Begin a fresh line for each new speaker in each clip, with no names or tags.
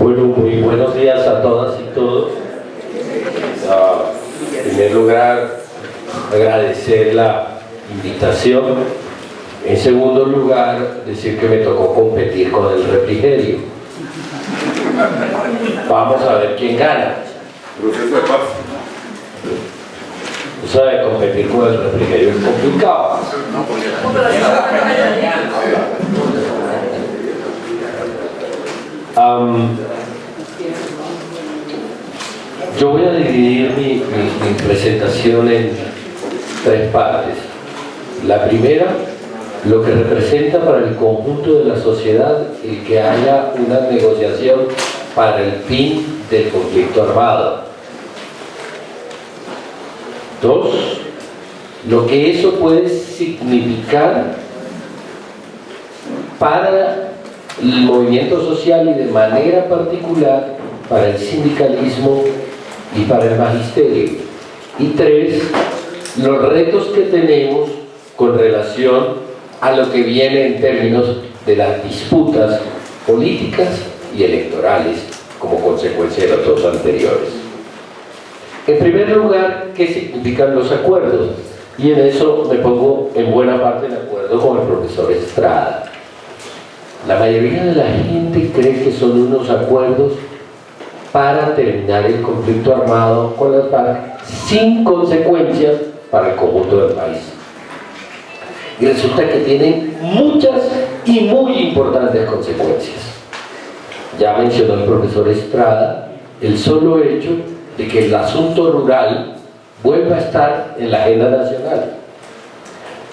Bueno, muy buenos días a todas y todos. En primer lugar, agradecer la invitación. En segundo lugar, decir que me tocó competir con el refrigerio. Vamos a ver quién gana.
Proceso de paz.
Tú sabes, competir con el refrigerio es complicado. Yo voy a dividir mi presentación en tres partes. La primera, lo que representa para el conjunto de la sociedad el que haya una negociación para el fin del conflicto armado. Dos, lo que eso puede significar para el movimiento social y de manera particular para el sindicalismo y para el magisterio. Y tres, los retos que tenemos con relación a lo que viene en términos de las disputas políticas y electorales como consecuencia de los dos anteriores. En primer lugar, ¿qué significan los acuerdos? Y en eso me pongo en buena parte de acuerdo con el profesor Estrada. La mayoría de la gente cree que son unos acuerdos para terminar el conflicto armado con las FARC sin consecuencias para el conjunto del país. Y resulta que tienen muchas y muy importantes consecuencias. Ya mencionó el profesor Estrada el solo hecho de que el asunto rural vuelva a estar en la agenda nacional.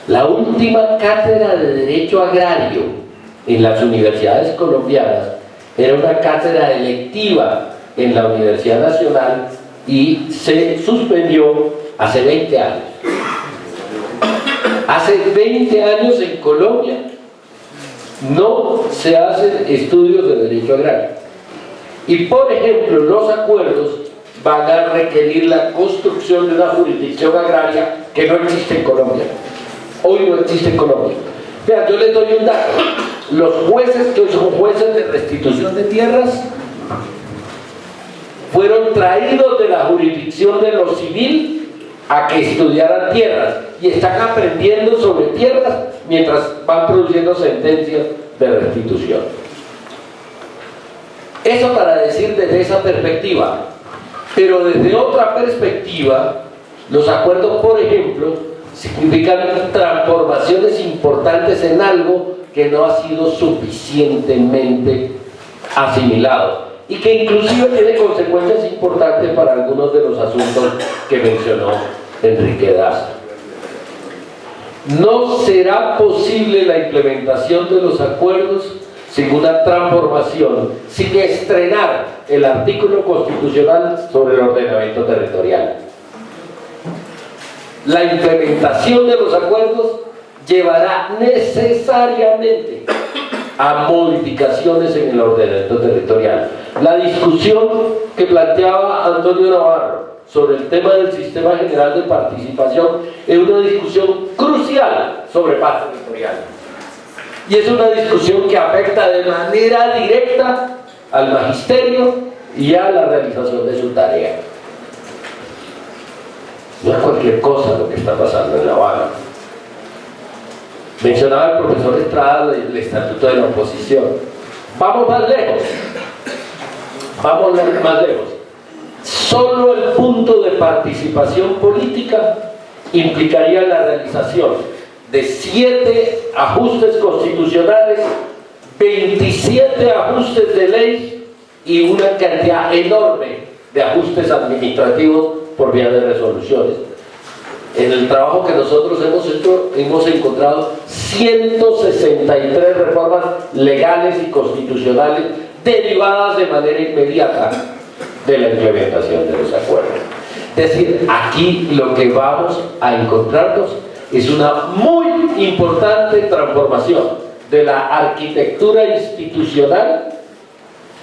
La última cátedra de Derecho Agrario en las universidades colombianas era una cátedra electiva en la Universidad Nacional y se suspendió hace 20 años. Hace 20 años en Colombia no se hacen estudios de derecho agrario. Y por ejemplo, los acuerdos van a requerir la construcción de una jurisdicción agraria que no existe en Colombia. Hoy no existe en Colombia. Vean, yo les doy un dato. Los jueces que hoy son jueces de restitución de tierras fueron traídos de la jurisdicción de lo civil a que estudiaran tierras y están aprendiendo sobre tierras mientras van produciendo sentencias de restitución. Eso para decir desde esa perspectiva. Pero desde otra perspectiva, los acuerdos, por ejemplo, significan transformaciones importantes en algo que no ha sido suficientemente asimilado y que inclusive tiene consecuencias importantes para algunos de los asuntos que mencionó Enrique Daza. No será posible la implementación de los acuerdos sin una transformación, sin estrenar el artículo constitucional sobre el ordenamiento territorial. La implementación de los acuerdos llevará necesariamente a modificaciones en el ordenamiento territorial. La discusión que planteaba Antonio Navarro sobre el tema del sistema general de participación es una discusión crucial sobre paz territorial. Y es una discusión que afecta de manera directa al magisterio y a la realización de su tarea. No es cualquier cosa lo que está pasando en La Habana. Mencionaba el profesor Estrada el estatuto de la oposición. Vamos más lejos. Vamos más lejos. Solo el punto de participación política implicaría la realización de 7 ajustes constitucionales, 27 ajustes de ley y una cantidad enorme de ajustes administrativos por vía de resoluciones. En el trabajo que nosotros hemos hecho, hemos encontrado 163 reformas legales y constitucionales derivadas de manera inmediata de la implementación de los acuerdos. Es decir, aquí lo que vamos a encontrarnos es una muy importante transformación de la arquitectura institucional,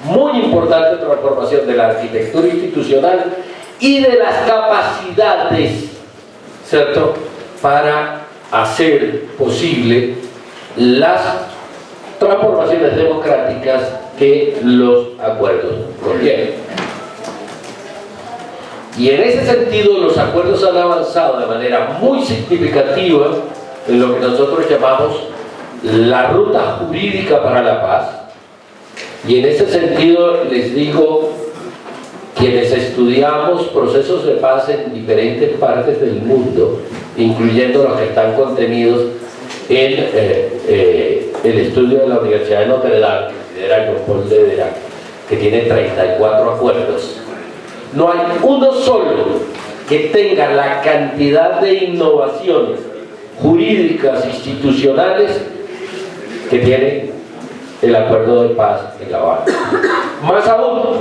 muy importante transformación de la arquitectura institucional y de las capacidades, ¿cierto?, para hacer posible las transformaciones democráticas que los acuerdos contienen. Y en ese sentido los acuerdos han avanzado de manera muy significativa en lo que nosotros llamamos la ruta jurídica para la paz. Y en ese sentido les digo, quienes estudiamos procesos de paz en diferentes partes del mundo, incluyendo los que están contenidos en el estudio de la Universidad de Notre Dame, que lidera Jean-Paul Dederach, que tiene 34 acuerdos, no hay uno solo que tenga la cantidad de innovaciones jurídicas, institucionales, que tiene el acuerdo de paz en La Habana. Más aún,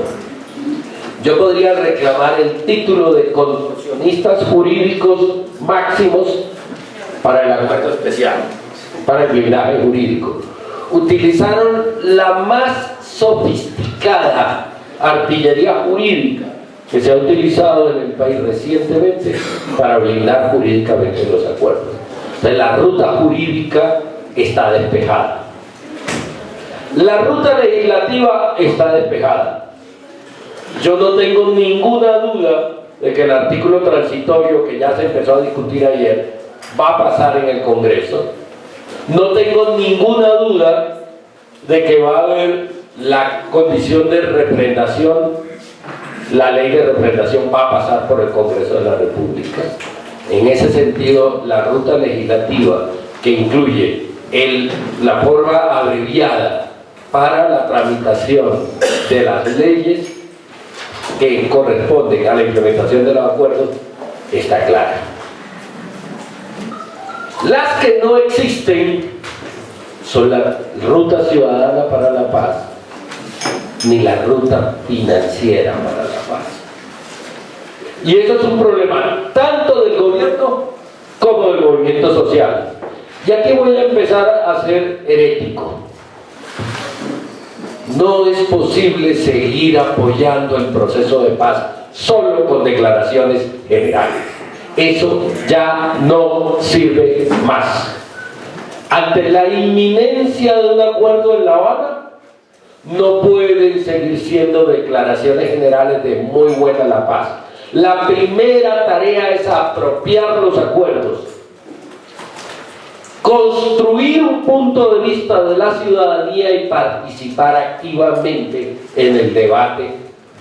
yo podría reclamar el título de contorsionistas jurídicos máximos para el acuerdo especial, para el blindaje jurídico. Utilizaron la más sofisticada artillería jurídica que se ha utilizado en el país recientemente para blindar jurídicamente los acuerdos. Entonces, la ruta jurídica está despejada. La ruta legislativa está despejada. Yo no tengo ninguna duda de que el artículo transitorio que ya se empezó a discutir ayer va a pasar en el Congreso. No tengo ninguna duda de que va a haber la condición de refrendación. La ley de refrendación va a pasar por el Congreso de la República. En ese sentido, la ruta legislativa, que incluye la forma abreviada para la tramitación de las leyes que corresponden a la implementación de los acuerdos, está clara. Las que no existen son la ruta ciudadana para la paz ni la ruta financiera para la paz. Y eso es un problema tanto del gobierno como del movimiento social. Y aquí voy a empezar a ser herético. No es posible seguir apoyando el proceso de paz solo con declaraciones generales. Eso ya no sirve más. Ante la inminencia de un acuerdo en La Habana, no pueden seguir siendo declaraciones generales de muy buena la paz. La primera tarea es apropiar los acuerdos, construir un punto de vista de la ciudadanía y participar activamente en el debate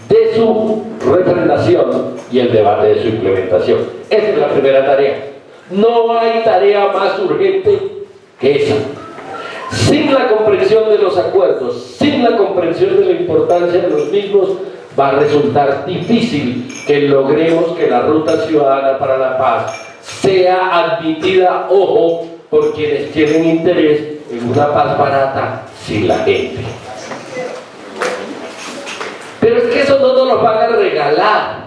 de su refrendación y el debate de su implementación. Esa es la primera tarea. No hay tarea más urgente que esa. Sin la comprensión de los acuerdos, sin la comprensión de la importancia de los mismos, va a resultar difícil que logremos que la ruta ciudadana para la paz sea admitida, ojo, por quienes tienen interés en una paz barata sin la gente. Pero es que eso no nos lo van a regalar.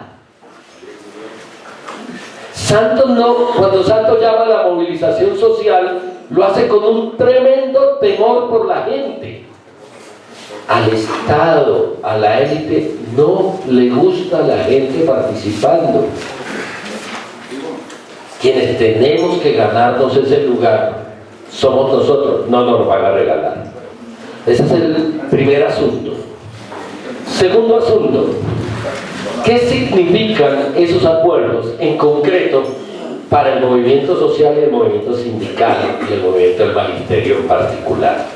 Santos no, cuando Santos llama a la movilización social, lo hace con un tremendo temor por la gente. Al Estado, a la élite, no le gusta la gente participando. Quienes tenemos que ganarnos ese lugar somos nosotros, no nos lo van a regalar. Ese es el primer asunto. Segundo asunto, ¿qué significan esos acuerdos en concreto para el movimiento social y el movimiento sindical y el movimiento del magisterio en particular?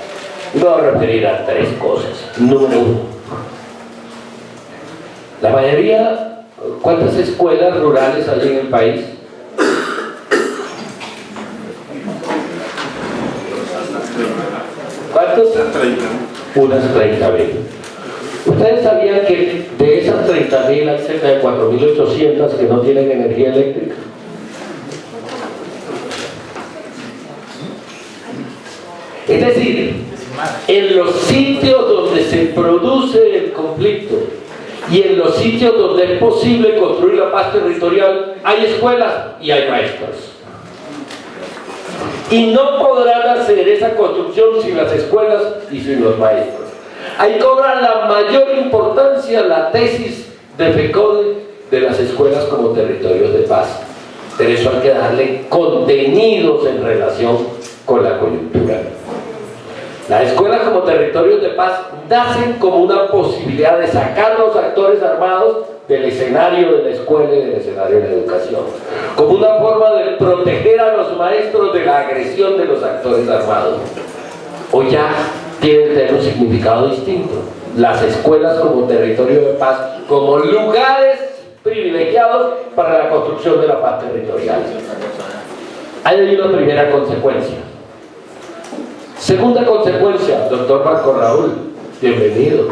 Me voy a referir a tres cosas. Número uno, la mayoría, ¿cuántas escuelas rurales hay en el país? ¿Cuántos? 30. Unas 30.000. ¿Ustedes sabían que de esas 30.000 hay cerca de 4.800 que no tienen energía eléctrica? Es decir, en los sitios donde se produce el conflicto y en los sitios donde es posible construir la paz territorial, hay escuelas y hay maestros. Y no podrán hacer esa construcción sin las escuelas y sin los maestros. Ahí cobra la mayor importancia la tesis de FECODE de las escuelas como territorios de paz. Pero eso hay que darle contenidos en relación con la coyuntura. Las escuelas como territorios de paz nacen como una posibilidad de sacar a los actores armados del escenario de la escuela y del escenario de la educación, como una forma de proteger a los maestros de la agresión de los actores armados. Hoy ya tienen que tener un significado distinto. Las escuelas como territorio de paz, como lugares privilegiados para la construcción de la paz territorial. Hay una primera consecuencia. Segunda consecuencia, doctor Marco Raúl, bienvenido.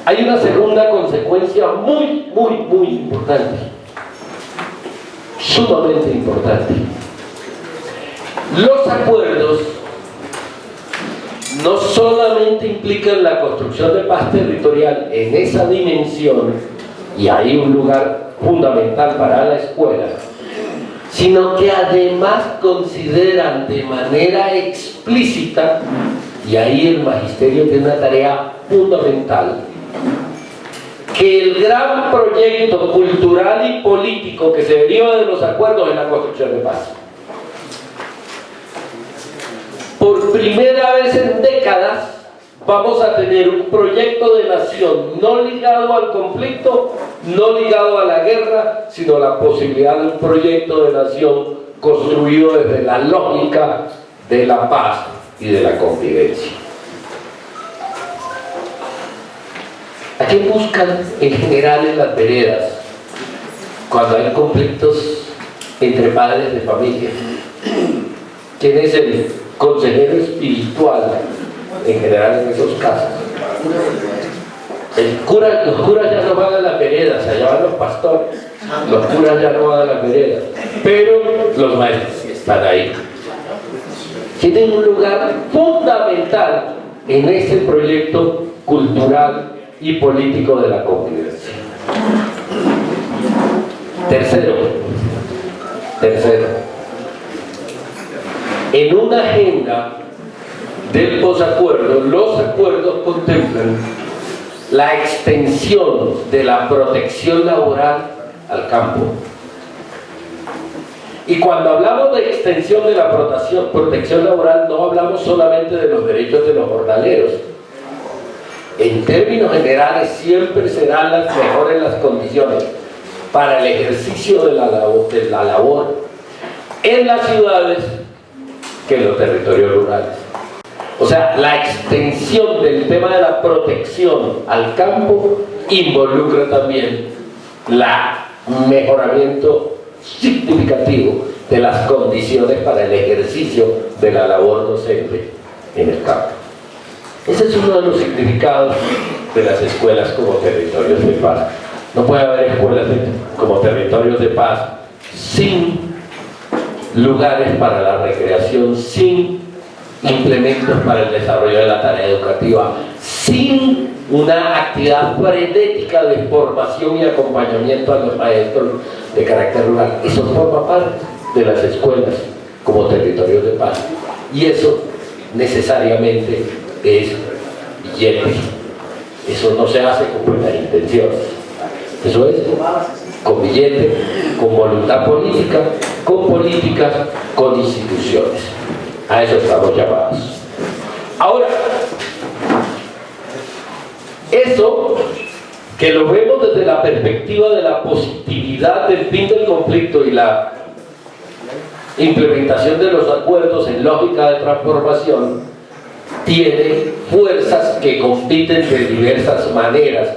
Hay una segunda consecuencia muy importante, sumamente importante. Los acuerdos no solamente implican la construcción de paz territorial en esa dimensión, y hay un lugar fundamental para la escuela, sino que además consideran de manera explícita, y ahí el magisterio tiene una tarea fundamental, que el gran proyecto cultural y político que se deriva de los acuerdos es la construcción de paz. Por primera vez en décadas vamos a tener un proyecto de nación no ligado al conflicto, no ligado a la guerra, sino la posibilidad de un proyecto de nación construido desde la lógica de la paz y de la convivencia. ¿A qué buscan en general en las veredas cuando hay conflictos entre padres de familia? ¿Quién es el consejero espiritual en general en esos casos? Los curas ya no van a las veredas, allá van los pastores. Los curas ya no van a las veredas, pero los maestros están ahí. Tienen un lugar fundamental en este proyecto cultural y político de la convivencia. Tercero, en una agenda del posacuerdo, los acuerdos contemplan la extensión de la protección laboral al campo. Y cuando hablamos de extensión de la protección laboral, no hablamos solamente de los derechos de los jornaleros. En términos generales, siempre serán las mejores las condiciones para el ejercicio de la labor en las ciudades que en los territorios rurales. O sea, la extensión del tema de la protección al campo involucra también el mejoramiento significativo de las condiciones para el ejercicio de la labor docente en el campo. Ese es uno de los significados de las escuelas como territorios de paz. No puede haber escuelas como territorios de paz sin lugares para la recreación, sin implementos para el desarrollo de la tarea educativa, sin una actividad frenética de formación y acompañamiento a los maestros de carácter rural. Eso forma parte de las escuelas como territorios de paz. Y eso necesariamente es billete. Eso no se hace con buenas intenciones. Eso es con billete, con voluntad política, con políticas, con instituciones. A eso estamos llamados. Ahora, eso que lo vemos desde la perspectiva de la positividad del fin del conflicto y la implementación de los acuerdos en lógica de transformación, tiene fuerzas que compiten de diversas maneras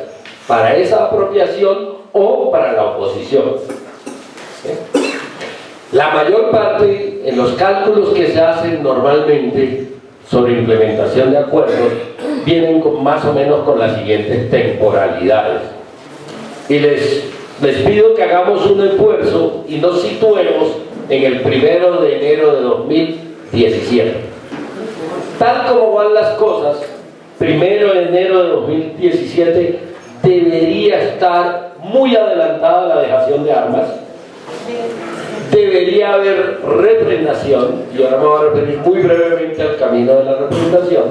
para esa apropiación o para la oposición. La mayor parte, en los cálculos que se hacen normalmente sobre implementación de acuerdos, vienen más o menos con las siguientes temporalidades. Y les pido que hagamos un esfuerzo y nos situemos en el 1 de enero de 2017. Tal como van las cosas, 1 de enero de 2017 debería estar muy adelantada la dejación de armas. Debería haber refrendación, y ahora me voy a referir muy brevemente al camino de la refrendación,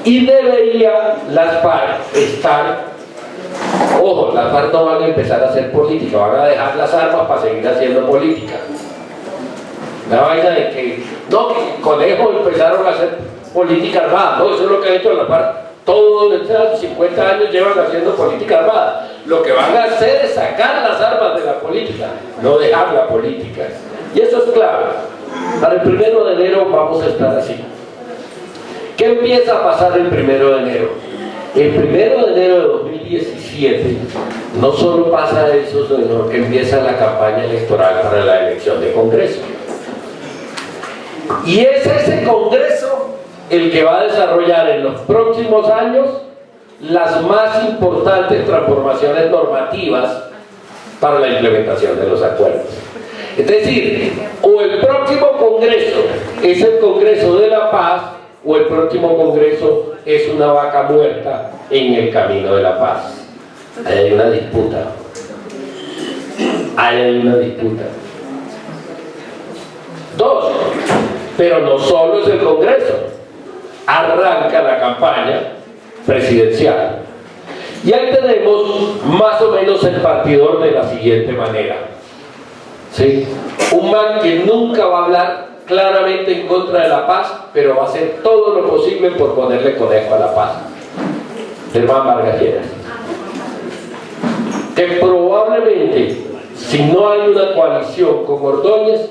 y debería las FARC estar, ojo, las FARC no van a empezar a hacer política, van a dejar las armas para seguir haciendo política. La vaina de que, no, que en colegio empezaron a hacer política armada, no, eso es lo que ha hecho la FARC. Todos estos 50 años llevan haciendo política armada. Lo que van a hacer es sacar las armas de la política, no dejar la política. Y eso es clave. Para el 1 de enero vamos a estar así. ¿Qué empieza a pasar el 1 de enero? El 1 de enero de 2017 no solo pasa eso, sino que empieza la campaña electoral para la elección de Congreso. Y es ese Congreso el que va a desarrollar en los próximos años las más importantes transformaciones normativas para la implementación de los acuerdos. Es decir, o el próximo Congreso es el Congreso de la Paz, o el próximo Congreso es una vaca muerta en el camino de la paz. Ahí hay una disputa. Ahí hay una disputa. Dos, pero no solo es el Congreso. Arranca la campaña presidencial. Y ahí tenemos más o menos el partidor de la siguiente manera. ¿Sí? Un man que nunca va a hablar claramente en contra de la paz, pero va a hacer todo lo posible por ponerle conejo a la paz. Germán Vargas Lleras. Que probablemente, si no hay una coalición con Ordóñez,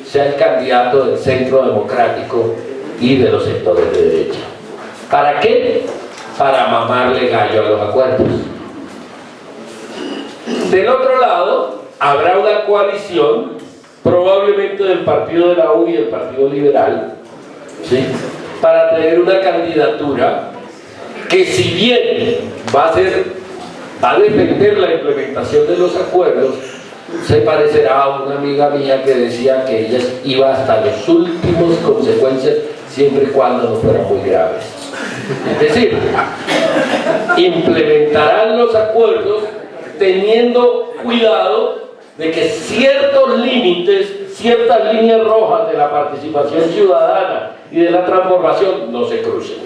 sea el candidato del Centro Democrático y de los sectores de derecha. ¿Para qué? Para mamarle gallo a los acuerdos. Del otro lado, habrá una coalición, probablemente del Partido de la U y del Partido Liberal, ¿sí?, para tener una candidatura que, si bien va a defender la implementación de los acuerdos, se parecerá a una amiga mía que decía que ella iba hasta las últimas consecuencias siempre y cuando no fueran muy graves. Es decir, implementarán los acuerdos teniendo cuidado de que ciertos límites, ciertas líneas rojas de la participación ciudadana y de la transformación no se crucen.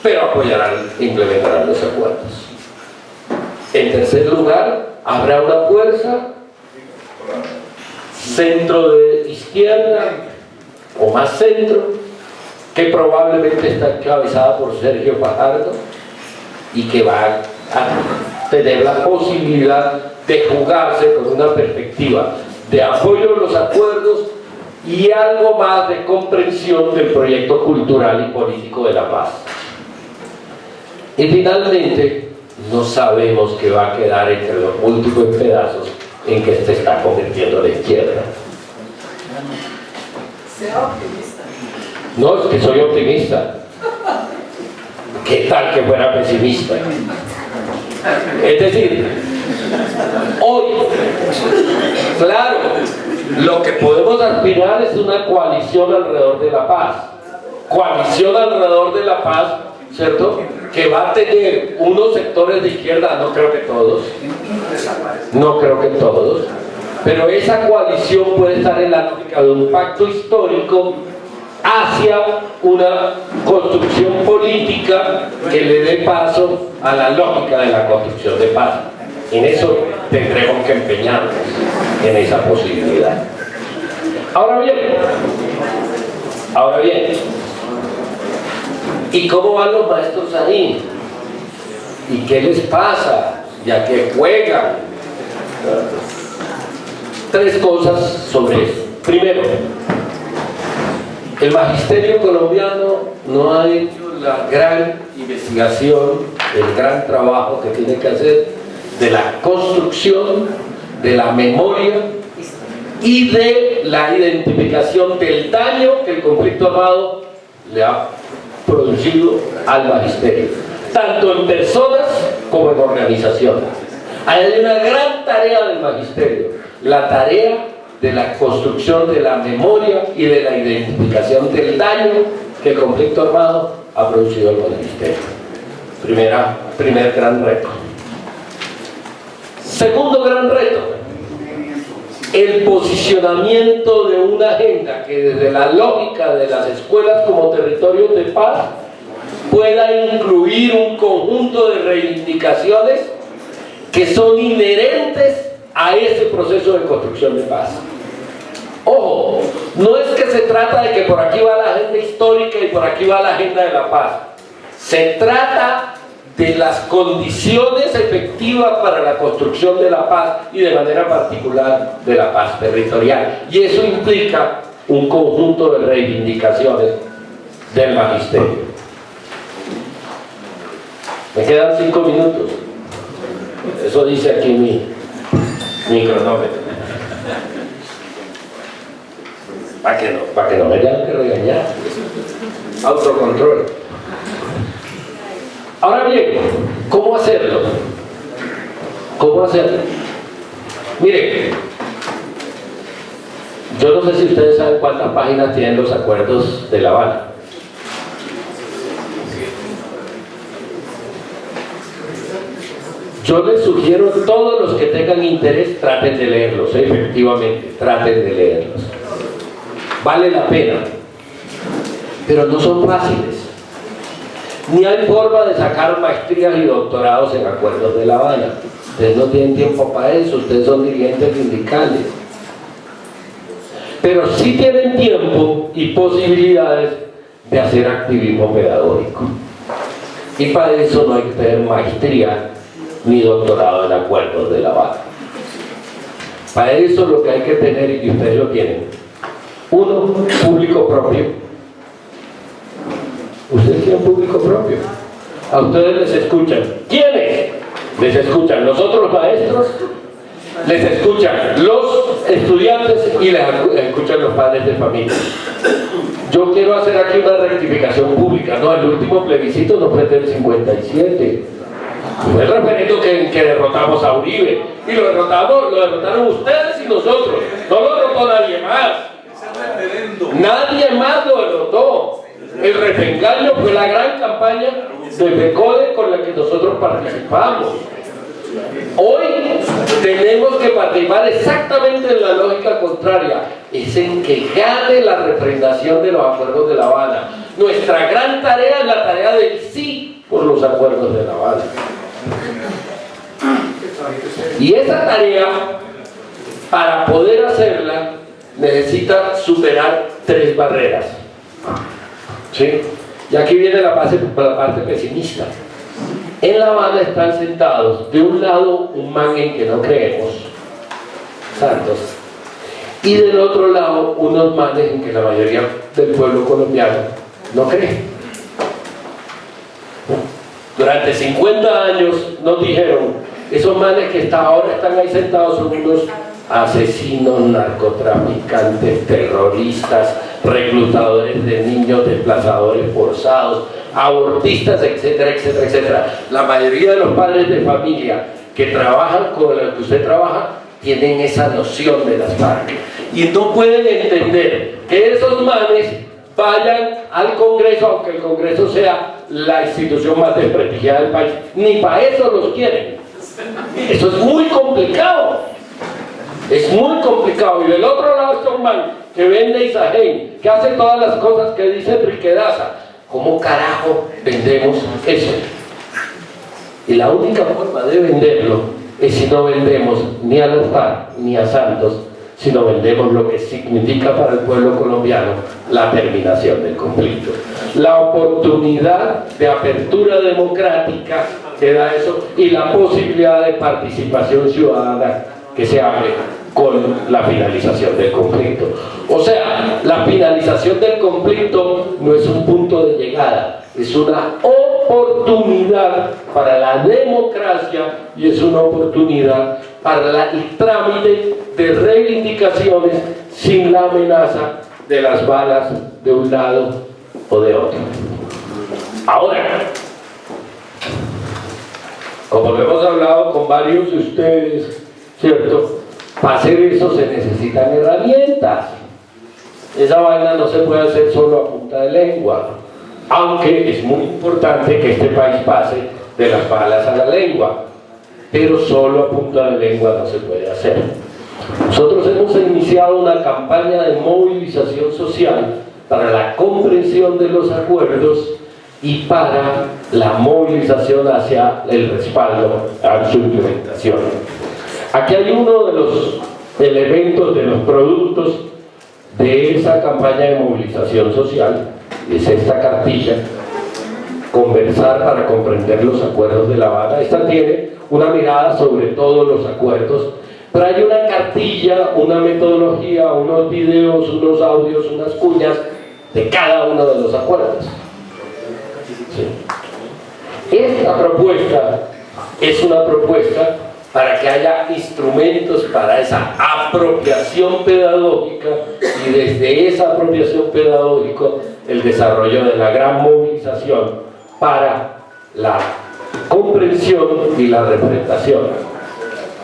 Pero apoyarán e implementarán los acuerdos. En tercer lugar, habrá una fuerza centro de izquierda o más centro, que probablemente está encabezada por Sergio Fajardo y que va a tener la posibilidad de jugarse con una perspectiva de apoyo a los acuerdos y algo más de comprensión del proyecto cultural y político de la paz. Y finalmente, no sabemos qué va a quedar entre los múltiples pedazos en que se está convirtiendo la izquierda.
Sea optimista.
No, es que soy optimista. ¿Qué tal que fuera pesimista? Es decir, hoy, claro, lo que podemos aspirar es una coalición alrededor de la paz. Coalición alrededor de la paz, ¿cierto?, que va a tener unos sectores de izquierda, no creo que todos, pero esa coalición puede estar en la lógica de un pacto histórico hacia una construcción política que le dé paso a la lógica de la construcción de paz. En eso tendremos que empeñarnos, en esa posibilidad. Ahora bien, ¿y cómo van los maestros ahí? ¿Y qué les pasa? ¿Y a qué juegan? Tres cosas sobre eso. Primero, el magisterio colombiano no ha hecho la gran investigación, el gran trabajo que tiene que hacer de la construcción, de la memoria y de la identificación del daño que el conflicto armado le ha producido al magisterio, tanto en personas como en organizaciones. Hay una gran tarea del magisterio, la tarea de la construcción de la memoria y de la identificación del daño que el conflicto armado ha producido al magisterio. Primer gran reto. Segundo gran reto, el posicionamiento de una agenda que desde la lógica de las escuelas como territorios de paz pueda incluir un conjunto de reivindicaciones que son inherentes a ese proceso de construcción de paz. Ojo, no es que se trata de que por aquí va la agenda histórica y por aquí va la agenda de la paz. Se trata de las condiciones efectivas para la construcción de la paz y de manera particular de la paz territorial. Y eso implica un conjunto de reivindicaciones del magisterio. Me quedan 5 minutos. Eso dice aquí mi cronómetro. Para que no me tengan que regañar. Autocontrol. Ahora bien, ¿cómo hacerlo? ¿Cómo hacerlo? Miren, yo no sé si ustedes saben cuántas páginas tienen los acuerdos de La Habana. Yo les sugiero a todos los que tengan interés, traten de leerlos, efectivamente, traten de leerlos. Vale la pena, pero no son fáciles. Ni hay forma de sacar maestrías y doctorados en acuerdos de La Habana. Ustedes no tienen tiempo para eso, ustedes son dirigentes sindicales. Pero sí tienen tiempo y posibilidades de hacer activismo pedagógico. Y para eso no hay que tener maestría ni doctorado en acuerdos de La Habana. Para eso lo que hay que tener, y ustedes lo tienen, uno, público propio. Ustedes tienen público propio. A ustedes les escuchan. ¿Quiénes? Les escuchan los otros maestros, les escuchan los estudiantes y les escuchan los padres de familia. Yo quiero hacer aquí una rectificación pública. No, el último plebiscito no fue del 57. Fue el referendo que derrotamos a Uribe. Y lo derrotaron ustedes y nosotros. No lo derrotó nadie más. Nadie más lo derrotó. El referendario fue la gran campaña de FECODE con la que nosotros participamos. Hoy tenemos que participar exactamente en la lógica contraria, es en que gane la refrendación de los acuerdos de La Habana. Nuestra gran tarea es la tarea del sí por los acuerdos de La Habana. Y esa tarea, para poder hacerla, necesita superar 3 barreras. ¿Sí? Y aquí viene la parte pesimista. En La Habana están sentados, de un lado, un man en que no creemos, Santos, y del otro lado, unos manes en que la mayoría del pueblo colombiano no cree. Durante 50 años nos dijeron, esos manes que hasta ahora están ahí sentados son unos asesinos, narcotraficantes, terroristas, reclutadores de niños, desplazadores forzados, abortistas, etcétera, etcétera, etcétera. La mayoría de los padres de familia que trabajan con los que usted trabaja tienen esa noción de las FARC y no pueden entender que esos manes vayan al Congreso, aunque el Congreso sea la institución más desprestigiada del país. Ni para eso los quieren. Eso es muy complicado. Es muy complicado. Y del otro lado está un man que vende Isagen, que hace todas las cosas que dice Enrique Daza. ¿Cómo carajo vendemos eso? Y la única forma de venderlo es si no vendemos ni a las FARC ni a Santos, sino vendemos lo que significa para el pueblo colombiano la terminación del conflicto. La oportunidad de apertura democrática que da eso y la posibilidad de participación ciudadana que se abre con la finalización del conflicto. O sea, la finalización del conflicto no es un punto de llegada, es una oportunidad para la democracia y es una oportunidad para el trámite de reivindicaciones sin la amenaza de las balas de un lado o de otro. Ahora, como lo hemos hablado con varios de ustedes, ¿cierto? Para hacer eso se necesitan herramientas. Esa vaina no se puede hacer solo a punta de lengua, aunque es muy importante que este país pase de las balas a la lengua, pero solo a punta de lengua no se puede hacer. Nosotros hemos iniciado una campaña de movilización social para la comprensión de los acuerdos y para la movilización hacia el respaldo a su implementación. Aquí hay uno de los elementos, de los productos de esa campaña de movilización social es esta cartilla, Conversar para comprender los acuerdos de La Habana. Esta tiene una mirada sobre todos los acuerdos, pero hay una cartilla, una metodología, unos videos, unos audios, unas cuñas de cada uno de los acuerdos. ¿Sí? Esta propuesta es una propuesta para que haya instrumentos para esa apropiación pedagógica, y desde esa apropiación pedagógica el desarrollo de la gran movilización para la comprensión y la representación,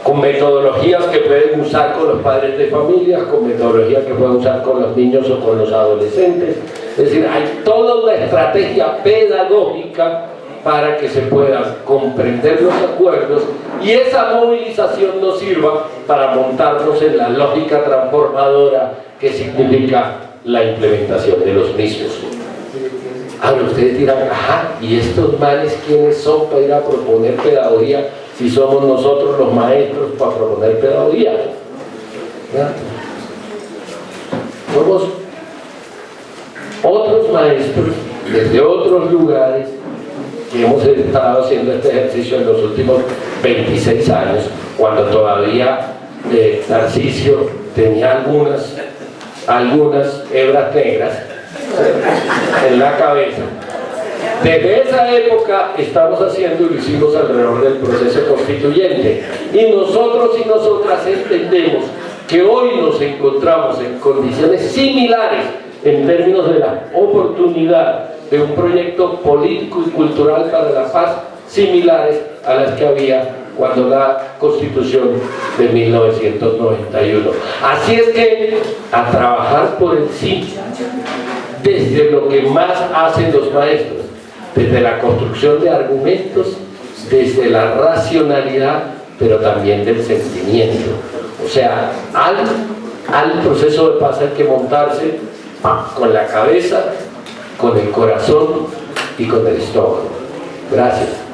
con metodologías que pueden usar con los padres de familias, con metodologías que pueden usar con los niños o con los adolescentes. Es decir, hay toda una estrategia pedagógica para que se puedan comprender los acuerdos y esa movilización nos sirva para montarnos en la lógica transformadora que significa la implementación de los mismos. Ahora ustedes dirán, ajá, ¿y estos manes quiénes son para ir a proponer pedagogía si somos nosotros los maestros para proponer pedagogía? ¿Ya? Somos otros maestros desde otros lugares que hemos estado haciendo este ejercicio en los últimos 26 años, cuando todavía Tarcisio tenía algunas hebras negras en la cabeza. Desde esa época estamos haciendo y lo hicimos alrededor del proceso constituyente, y nosotros y nosotras entendemos que hoy nos encontramos en condiciones similares en términos de la oportunidad de un proyecto político y cultural para la paz, similares a las que había cuando la Constitución de 1991. Así es que a trabajar por el sí, desde lo que más hacen los maestros, desde la construcción de argumentos, desde la racionalidad, pero también del sentimiento. O sea, al proceso de paz hay que montarse con la cabeza, con el corazón y con el estómago. Gracias.